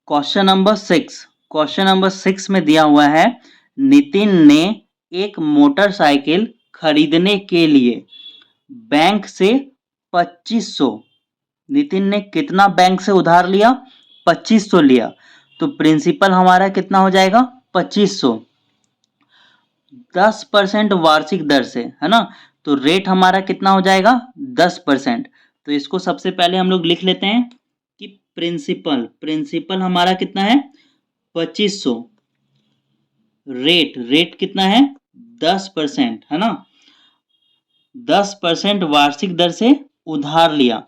Question number 6 में दिया हुआ है, नितिन ने एक मोटरसाइकिल खरीदने के लिए बैंक से 2500, नितिन ने कितना बैंक से उधार लिया? 2500 लिया। तो प्रिंसिपल हमारा कितना हो जाएगा? 2500, 10% वार्षिक दर से, है ना। तो रेट हमारा कितना हो जाएगा? 10%। तो इसको सबसे पहले हम लोग लिख लेते हैं कि प्रिंसिपल हमारा कितना है? 2500। रेट कितना है? 10%, है ना। 10% वार्षिक दर से उधार लिया,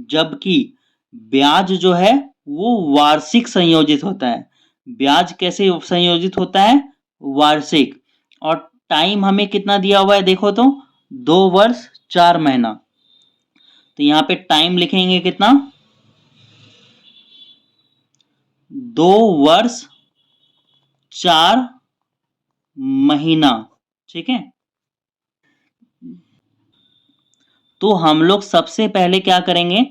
जबकि ब्याज जो है वो वार्षिक संयोजित होता है। ब्याज कैसे संयोजित होता है? वार्षिक। और टाइम हमें कितना दिया हुआ है देखो तो, 2 वर्ष 4 महीना। तो यहाँ पे टाइम लिखेंगे कितना? 2 वर्ष 4 महीना, ठीक है। तो हम लोग सबसे पहले क्या करेंगे?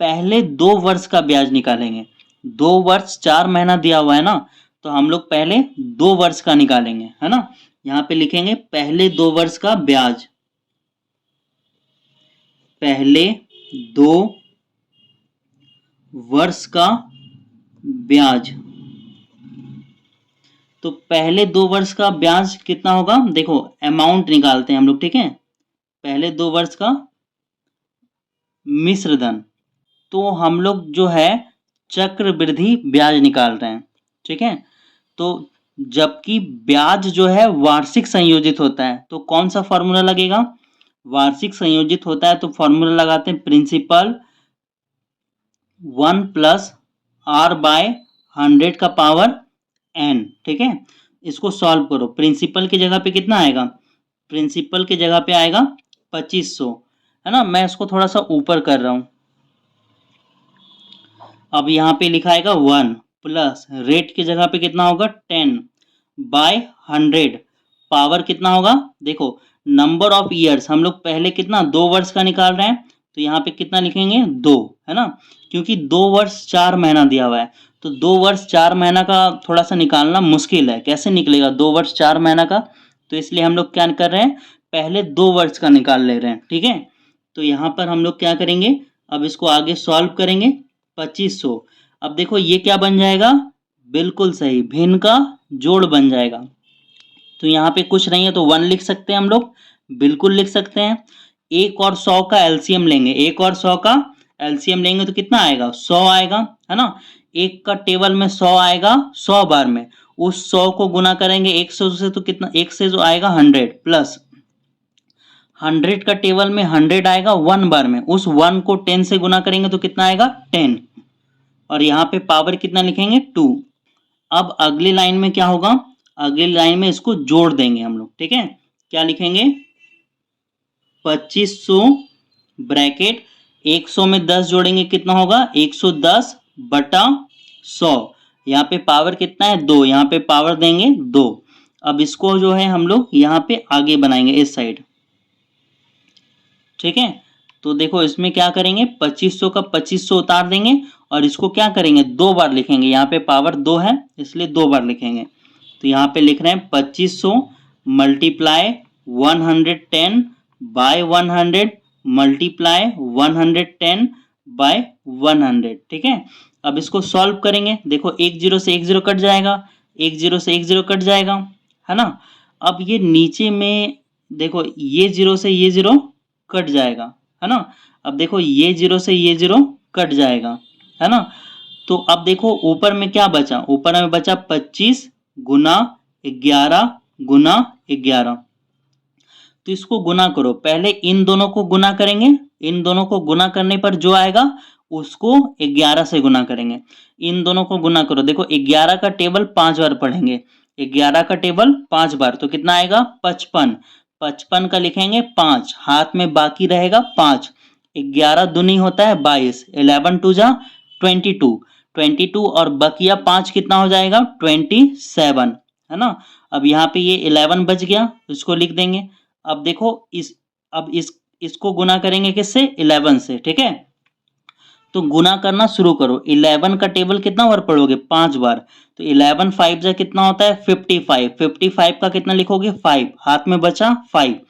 पहले 2 वर्ष का ब्याज निकालेंगे। 2 वर्ष 4 महीना दिया हुआ है ना, तो हम लोग पहले 2 वर्ष का निकालेंगे, है ना। यहाँ पे लिखेंगे पहले 2 वर्ष का ब्याज, पहले 2 वर्ष का ब्याज। तो पहले 2 वर्ष का ब्याज कितना होगा? देखो अमाउंट निकालते हैं हम लोग, ठीक है। पहले 2 वर्ष का मिश्रधन, तो हम लोग जो है चक्रवृद्धि ब्याज निकाल रहे हैं, ठीक है। तो जबकि ब्याज जो है वार्षिक संयोजित होता है, तो कौन सा फॉर्मूला लगेगा? वार्षिक संयोजित होता है तो फॉर्मूला लगाते हैं प्रिंसिपल 1 प्लस आर बाय 100 का पावर n, ठीक है। इसको सॉल्व करो। प्रिंसिपल की जगह पे कितना आएगा? प्रिंसिपल की जगह पे आएगा 2500, है ना। मैं इसको थोड़ा सा ऊपर कर रहा हूं। अब यहाँ पे लिखा आएगा 1 प्लस रेट की जगह पे कितना होगा? 10 बाय 100, पावर कितना होगा? देखो नंबर ऑफ ईयर्स हम लोग पहले कितना 2 वर्ष का निकाल रहे हैं, तो यहाँ पे कितना लिखेंगे? 2, है ना। क्योंकि 2 वर्ष 4 महीना दिया हुआ है, तो 2 वर्ष 4 महीना का थोड़ा सा निकालना मुश्किल है। कैसे निकलेगा 2 वर्ष 4 महीना का? तो इसलिए हम लोग क्या कर रहे हैं? पहले 2 वर्ष का निकाल ले रहे हैं, ठीक है। तो यहाँ पर हम लोग क्या करेंगे? अब इसको आगे सॉल्व करेंगे। 2500, अब देखो ये क्या बन जाएगा? बिल्कुल सही, भिन्न का जोड़ बन जाएगा। तो यहाँ पे कुछ नहीं है तो 1 लिख सकते हैं हम लोग, बिल्कुल लिख सकते हैं। 1 और 100 का एलसीएम लेंगे, 1 और 100 का एलसीएम लेंगे तो कितना आएगा? 100 आएगा, है ना। 1 का टेबल में 100 आएगा 100 बार में, उस 100 को गुना करेंगे 100 से, तो कितना? 1 से जो आएगा 100 प्लस 100 का टेबल में 100 आएगा 1 बार में, उस 1 को 10 से गुना करेंगे तो कितना आएगा? 10, और यहाँ पे पावर कितना लिखेंगे? 2। अब अगली लाइन में क्या होगा? अगली लाइन में इसको जोड़ देंगे हम लोग, ठीक है। क्या लिखेंगे? 2500 ब्रैकेट 100 में 10 जोड़ेंगे कितना होगा? 110 बटा 100। यहाँ पे पावर कितना है? 2, यहाँ पे पावर देंगे 2। अब इसको जो है हम लोग यहाँ पे आगे बनाएंगे इस साइड, ठीक है। तो देखो इसमें क्या करेंगे? 2500 का 2500 उतार देंगे और इसको क्या करेंगे? 2 बार लिखेंगे। यहाँ पे पावर 2 है इसलिए 2 बार लिखेंगे। तो यहाँ पे लिख रहे हैं 2500 मल्टीप्लाई 110 बाय 100 मल्टीप्लाई 110 बाय 100, ठीक है। अब इसको सॉल्व करेंगे। देखो 1 0 से 1 0 कट जाएगा, 1 0 से 1 0 कट जाएगा, है ना। अब ये नीचे में देखो ये 0 से ये 0 कट जाएगा, है ना। अब देखो ये 0 से ये 0 कट जाएगा, है ना। तो अब देखो ऊपर में क्या बचा? ऊपर में बचा 25 गुना 11 गुना 11। तो इसको गुना करो। पहले इन दोनों को गुना करेंगे, इन दोनों को गुना करने पर जो आएगा उसको 11 से गुना करेंगे। इन दोनों को गुना करो। देखो 11 का टेबल 5 बार पढ़ेंगे, 11 का टेबल 5 बार, तो कितना आएगा? 55। 55 का लिखेंगे 5, हाथ में बाकी रहेगा 5। 11 दूनी होता है 22, 11 टू जा 22, 22 और बकिया 5 कितना हो जाएगा? 27, है ना। अब यहाँ पे ये 11 बच गया, इसको लिख देंगे। अब देखो अब इसको गुना करेंगे किससे? 11 से, ठीक है। तो गुना करना शुरू करो। 11 का टेबल कितना बार पढ़ोगे? 5 बार। तो 11 5 जा कितना होता है? 55। 55 का कितना लिखोगे? 5। हाथ में बचा 5।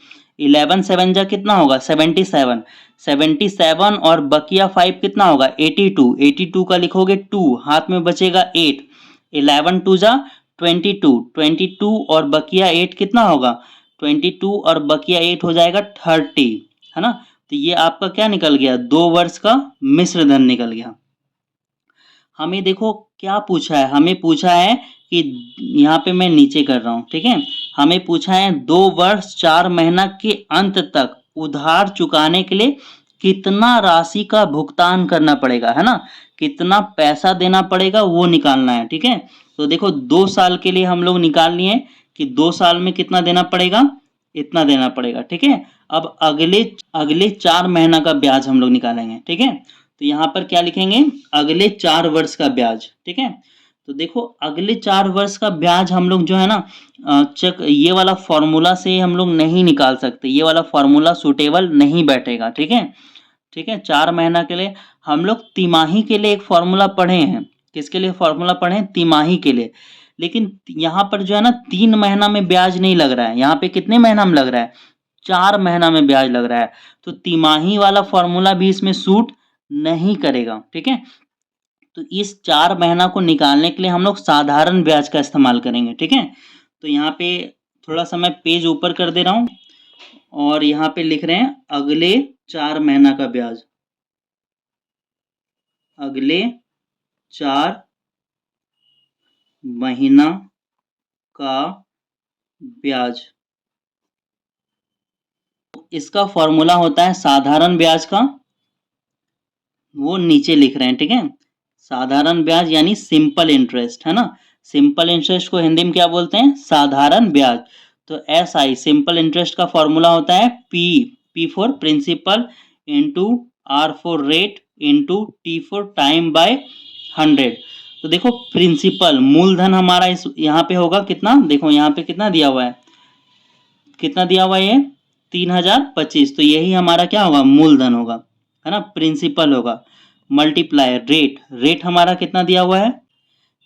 11 7 जा कितना होगा? 77। 77 और बकिया 5 कितना होगा? 82। 82 का लिखोगे 2। हाथ में बचेगा 8। 11 2 जा 22। 22 और बकिया 8 कितना होगा? 22 और बकिया 8 हो जाएगा 30, है ना? तो ये आपका क्या निकल गया? 2 वर्ष का मिश्र धन निकल गया। हमें देखो क्या पूछा है, हमें पूछा है कि यहाँ पे मैं नीचे कर रहा हूँ, ठीक है। हमें पूछा है 2 वर्ष 4 महीना के अंत तक उधार चुकाने के लिए कितना राशि का भुगतान करना पड़ेगा, है ना? कितना पैसा देना पड़ेगा वो निकालना है, ठीक है। तो देखो 2 साल के लिए हम लोग निकाल लिए कि 2 साल में कितना देना पड़ेगा, इतना देना पड़ेगा, ठीक है। अब अगले 4 महीना का ब्याज हम लोग निकालेंगे, ठीक है। तो यहाँ पर क्या लिखेंगे? अगले 4 वर्ष का ब्याज, ठीक है। तो देखो अगले 4 वर्ष का ब्याज हम लोग जो है ना चेक ये वाला फॉर्मूला से हम लोग नहीं निकाल सकते, ये वाला फॉर्मूला सूटेबल नहीं बैठेगा, ठीक है। ठीक है, 4 महीना के लिए हम लोग तिमाही के लिए एक फॉर्मूला पढ़े हैं। किसके लिए फॉर्मूला पढ़े हैं? तिमाही के लिए। लेकिन यहाँ पर जो है ना 3 महीना में ब्याज नहीं लग रहा है, यहाँ पे कितने महीना में लग रहा है? 4 महीना में ब्याज लग रहा है। तो तिमाही वाला फॉर्मूला भी इसमें सूट नहीं करेगा, ठीक है। तो इस 4 महीना को निकालने के लिए हम लोग साधारण ब्याज का इस्तेमाल करेंगे, ठीक है। तो यहाँ पे थोड़ा सा मैं पेज ऊपर कर दे रहा हूँ और यहाँ पे लिख रहे हैं अगले 4 महीना का ब्याज। अगले 4 महीना का ब्याज। इसका फॉर्मूला होता है साधारण ब्याज का, वो नीचे लिख रहे हैं, ठीक है। साधारण ब्याज यानी सिंपल इंटरेस्ट, है ना। सिंपल इंटरेस्ट को हिंदी में क्या बोलते हैं? साधारण ब्याज। तो एस आई सिंपल इंटरेस्ट का फॉर्मूला होता है P for principal into R for rate into T for time by 100। तो देखो प्रिंसिपल मूलधन हमारा इस यहाँ पे होगा कितना? देखो यहाँ पे कितना दिया हुआ है, कितना दिया हुआ है? ये 3025। तो यही हमारा क्या होगा? मूलधन होगा, है ना। प्रिंसिपल होगा मल्टीप्लाई रेट हमारा कितना दिया हुआ है?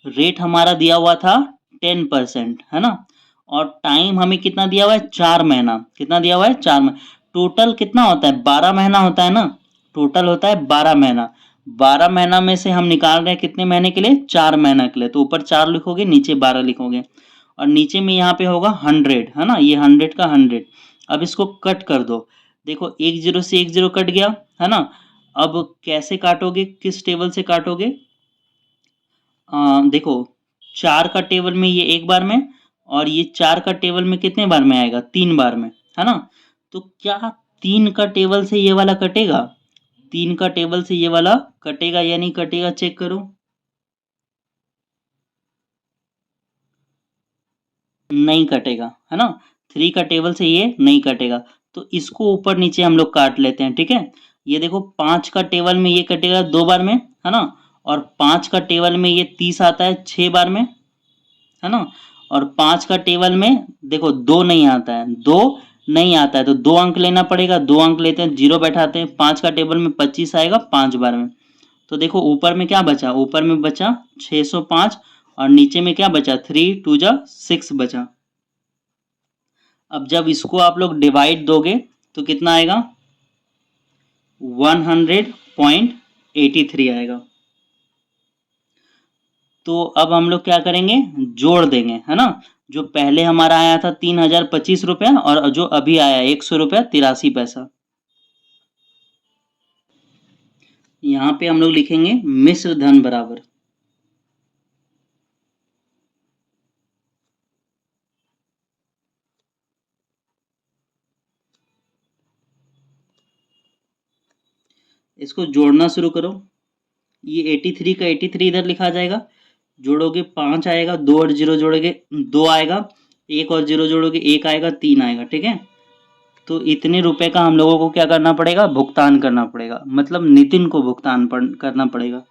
रेट हमारा दिया हुआ था 10%, है ना। और टाइम हमें कितना दिया हुआ है? 4 महीना। कितना दिया हुआ है? 4 महीना। टोटल कितना होता है? 12 महीना होता है ना। टोटल होता है 12 महीना। 12 महीना में से हम निकाल रहे हैं कितने महीने के लिए? 4 महीना के लिए। तो ऊपर 4 लिखोगे, नीचे 12 लिखोगे और नीचे में यहाँ पे होगा 100, है ना। ये 100 का 100। अब इसको कट कर दो। देखो 1 0 से 1 0 कट गया, है ना। अब कैसे काटोगे? किस टेबल से काटोगे? देखो 4 का टेबल में ये एक बार में और ये 4 का टेबल में कितने बार में आएगा? 3 बार में, है ना। तो क्या 3 का टेबल से ये वाला कटेगा? 3 का टेबल से ये वाला कटेगा या नहीं कटेगा? चेक करो। नहीं कटेगा, है ना। 3 का टेबल से ये नहीं कटेगा। तो इसको ऊपर नीचे हम लोग काट लेते हैं, ठीक है। ये देखो 5 का टेबल में ये कटेगा 2 बार में, है ना। और 5 का टेबल में ये 30 आता है 6 बार में, है ना। और 5 का टेबल में देखो 2 नहीं आता है, 2 नहीं आता है तो 2 अंक लेना पड़ेगा। 2 अंक लेते हैं, 0 बैठाते हैं। 5 का टेबल में 25 आएगा 5 बार में। तो देखो ऊपर में क्या बचा? ऊपर में बचा 605 और नीचे में क्या बचा? 3 2 जा 6 बचा। अब जब इसको आप लोग डिवाइड दोगे तो कितना आएगा? 100.83 आएगा। तो अब हम लोग क्या करेंगे? जोड़ देंगे, है ना। जो पहले हमारा आया था 3025 रुपया और जो अभी आया 100 रुपया 83 पैसा। यहाँ पे हम लोग लिखेंगे मिश्र धन बराबर इसको जोड़ना शुरू करो। ये 83 का 83 इधर लिखा जाएगा। जोड़ोगे 5 आएगा, 2 और 0 जोड़ोगे 2 आएगा, 1 और 0 जोड़ोगे 1 आएगा, 3 आएगा, ठीक है। तो इतने रुपए का हम लोगों को क्या करना पड़ेगा? भुगतान करना पड़ेगा, मतलब नितिन को भुगतान करना पड़ेगा।